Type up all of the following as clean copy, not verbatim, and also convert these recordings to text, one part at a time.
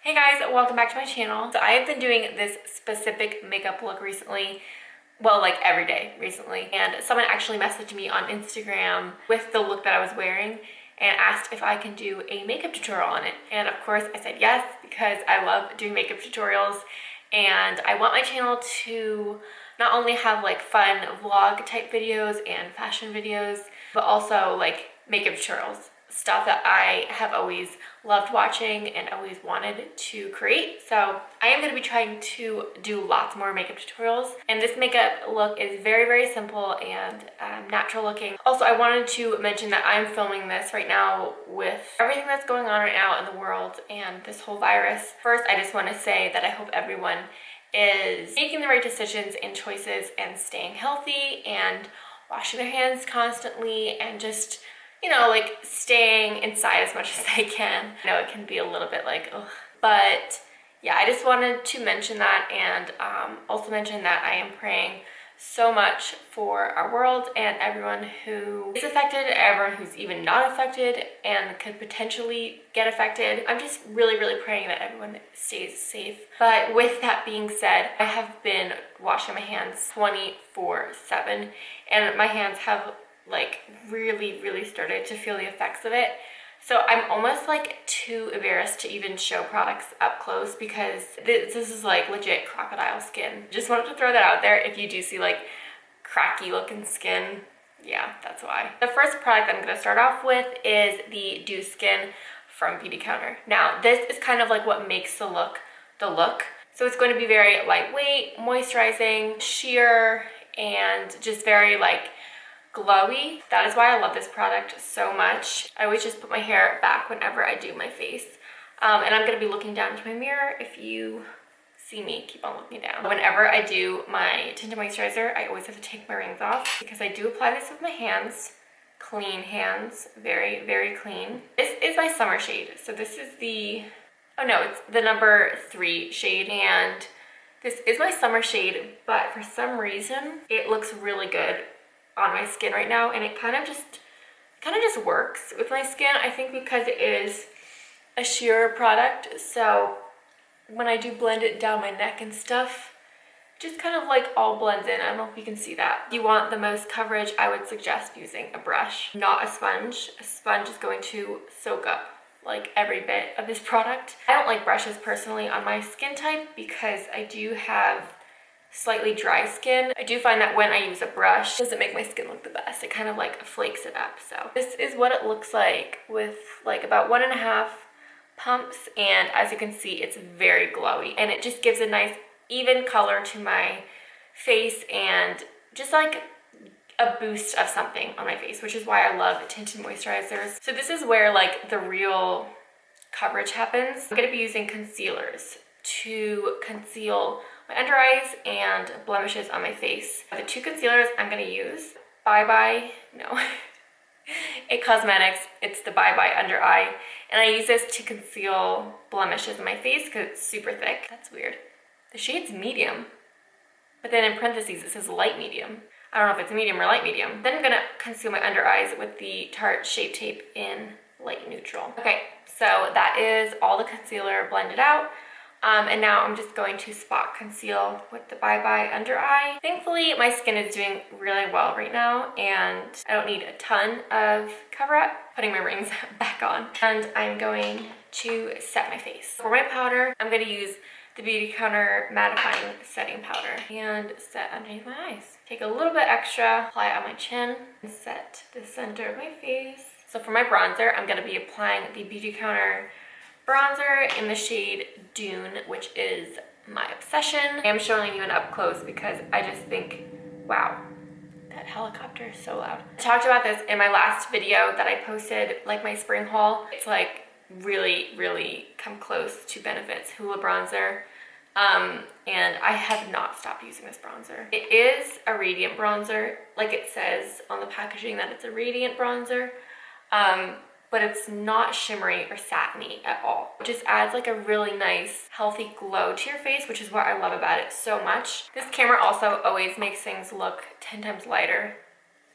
Hey guys, welcome back to my channel. So I have been doing this specific makeup look recently, well, like every day recently, and someone actually messaged me on Instagram with the look that I was wearing and asked if I can do a makeup tutorial on it. And of course I said yes, because I love doing makeup tutorials and I want my channel to not only have like fun vlog type videos and fashion videos, but also like makeup tutorials, stuff that I have always loved watching and always wanted to create. So I am going to be trying to do lots more makeup tutorials, and this makeup look is very simple and natural looking. Also, I wanted to mention that I'm filming this right now with everything that's going on right now in the world and this whole virus. First, I just want to say that I hope everyone is making the right decisions and choices and staying healthy and washing their hands constantly and just, you know, like staying inside as much as they can. I know it can be a little bit like, ugh. But yeah, I just wanted to mention that, and also mention that I am praying so much for our world and everyone who is affected, everyone who's even not affected and could potentially get affected. I'm just really praying that everyone stays safe. But with that being said, I have been washing my hands 24/7, and my hands have like really started to feel the effects of it. So I'm almost like too embarrassed to even show products up close, because this is like legit crocodile skin. Just wanted to throw that out there. If you do see like cracky looking skin, yeah, that's why. The first product I'm going to start off with is the Dew Skin from Beauty Counter. Now this is kind of like what makes the look the look. So it's going to be very lightweight, moisturizing, sheer, and just very like glowy. That is why I love this product so much. I always just put my hair back whenever I do my face. And I'm going to be looking down into my mirror. If you see me, keep on looking down. Whenever I do my tinted moisturizer, I always have to take my rings off, because I do apply this with my hands. Clean hands, very clean. This is my summer shade. So this is the, oh no, it's the number 3 shade. And this is my summer shade, but for some reason, it looks really good on my skin right now, and it kind of just works with my skin. I think because it is a sheer product, so when I do blend it down my neck and stuff, just kind of like all blends in. I don't know if you can see that. If you want the most coverage, I would suggest using a brush, not a sponge. A sponge is going to soak up like every bit of this product. I don't like brushes personally on my skin type, because I do have slightly dry skin. I do find that when I use a brush, it doesn't make my skin look the best. It kind of like flakes it up. So this is what it looks like with like about 1.5 pumps, and as you can see, it's very glowy, and it just gives a nice even color to my face and just like a boost of something on my face, which is why I love tinted moisturizers. So this is where like the real coverage happens. I'm going to be using concealers to conceal my under eyes and blemishes on my face. The 2 concealers I'm going to use, It Cosmetics, it's the Bye Bye Under Eye, and I use this to conceal blemishes on my face because it's super thick. That's weird. The shade's medium, but then in parentheses it says light medium. I don't know if it's medium or light medium. Then I'm going to conceal my under eyes with the Tarte Shape Tape in light neutral. Okay, so that is all the concealer blended out. And now I'm just going to spot conceal with the Bye Bye Under Eye. Thankfully, my skin is doing really well right now, and I don't need a ton of cover up. Putting my rings back on. And I'm going to set my face. For my powder, I'm going to use the Beauty Counter Mattifying Setting Powder and set underneath my eyes. Take a little bit extra, apply it on my chin, and set the center of my face. So for my bronzer, I'm going to be applying the Beauty Counter bronzer in the shade Dune, which is my obsession. I am showing you an up close because I just think, wow, that helicopter is so loud. I talked about this in my last video that I posted, like my spring haul. It's like really come close to Benefit's Hoola bronzer. And I have not stopped using this bronzer. It is a radiant bronzer, like it says on the packaging that it's a radiant bronzer. But it's not shimmery or satiny at all. It just adds like a really nice, healthy glow to your face, which is what I love about it so much. This camera also always makes things look 10 times lighter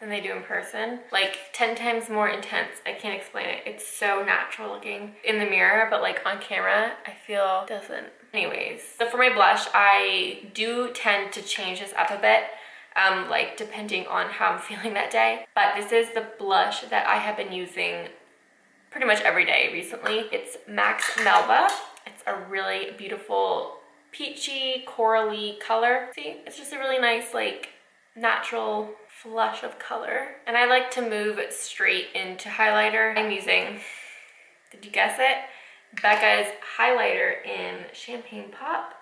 than they do in person. Like 10 times more intense. I can't explain it. It's so natural looking in the mirror, but like on camera, I feel doesn't. Anyways, so for my blush, I do tend to change this up a bit, like depending on how I'm feeling that day. But this is the blush that I have been using pretty much every day recently. It's Max Melba. It's a really beautiful peachy, corally color. See, it's just a really nice, like, natural flush of color. And I like to move straight into highlighter. I'm using, did you guess it? Becca's highlighter in Champagne Pop.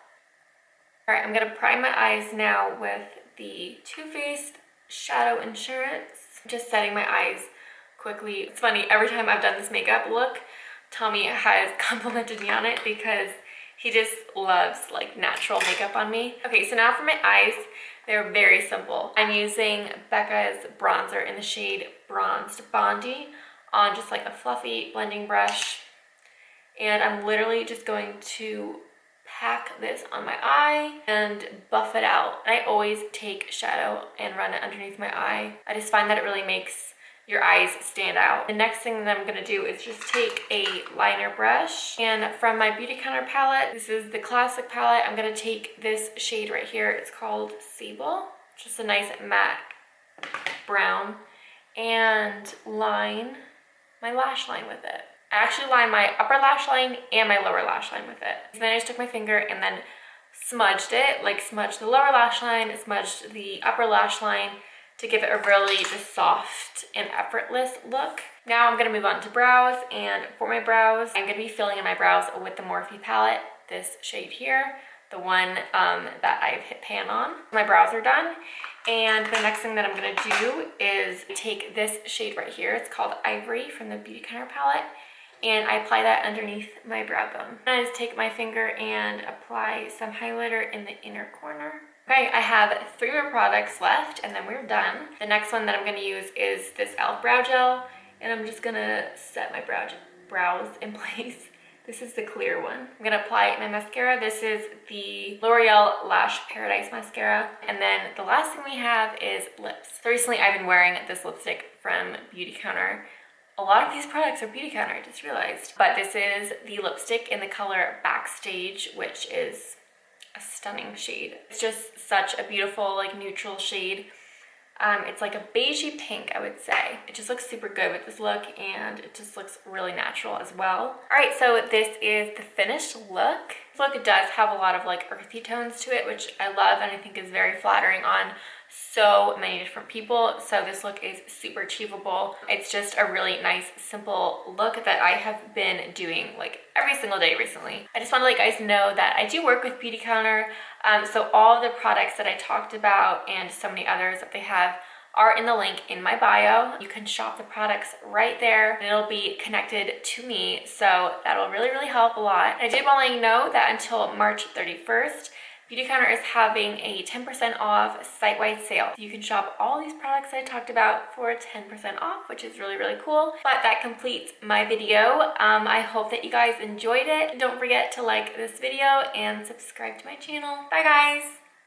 All right, I'm gonna prime my eyes now with the Too Faced Shadow Insurance. Just setting my eyes quickly. It's funny, every time I've done this makeup look, Tommy has complimented me on it because he just loves like natural makeup on me. Okay, so now for my eyes, they're very simple. I'm using Becca's bronzer in the shade Bronzed Bondi on just like a fluffy blending brush. And I'm literally just going to pack this on my eye and buff it out. And I always take shadow and run it underneath my eye. I just find that it really makes your eyes stand out. The next thing that I'm gonna do is just take a liner brush, and from my Beauty Counter palette, this is the classic palette, I'm gonna take this shade right here. It's called Sable. Just a nice matte brown, and line my lash line with it. I actually line my upper lash line and my lower lash line with it. So then I just took my finger and then smudged it, like smudged the lower lash line, smudged the upper lash line to give it a really just soft and effortless look. Now I'm gonna move on to brows, and for my brows, I'm gonna be filling in my brows with the Morphe palette, this shade here, the one that I've hit pan on. My brows are done. And the next thing that I'm gonna do is take this shade right here. It's called Ivory from the Beauty Counter palette. And I apply that underneath my brow bone. And I just take my finger and apply some highlighter in the inner corner. Okay, I have 3 more products left and then we're done. The next one that I'm gonna use is this e.l.f. brow gel, and I'm just gonna set my brows in place. This is the clear one. I'm gonna apply my mascara. This is the L'Oreal Lash Paradise Mascara. And then the last thing we have is lips. So recently I've been wearing this lipstick from Beauty Counter. A lot of these products are Beauty Counter, I just realized. But this is the lipstick in the color Backstage, which is a stunning shade. It's just such a beautiful, like, neutral shade. It's like a beigey pink, I would say. It just looks super good with this look, and it just looks really natural as well. All right, so this is the finished look. This look does have a lot of like earthy tones to it, which I love and I think is very flattering on so many different people. So this look is super achievable. It's just a really nice, simple look that I have been doing like every single day recently. I just want to let you guys know that I do work with Beauty Counter. So all of the products that I talked about and so many others that they have are in the link in my bio. You can shop the products right there and it'll be connected to me. So that'll really, really help a lot. I did want to let you know that until March 31st, Beauty Counter is having a 10% off site-wide sale. You can shop all these products I talked about for 10% off, which is really, really cool. But that completes my video. I hope that you guys enjoyed it. Don't forget to like this video and subscribe to my channel. Bye, guys.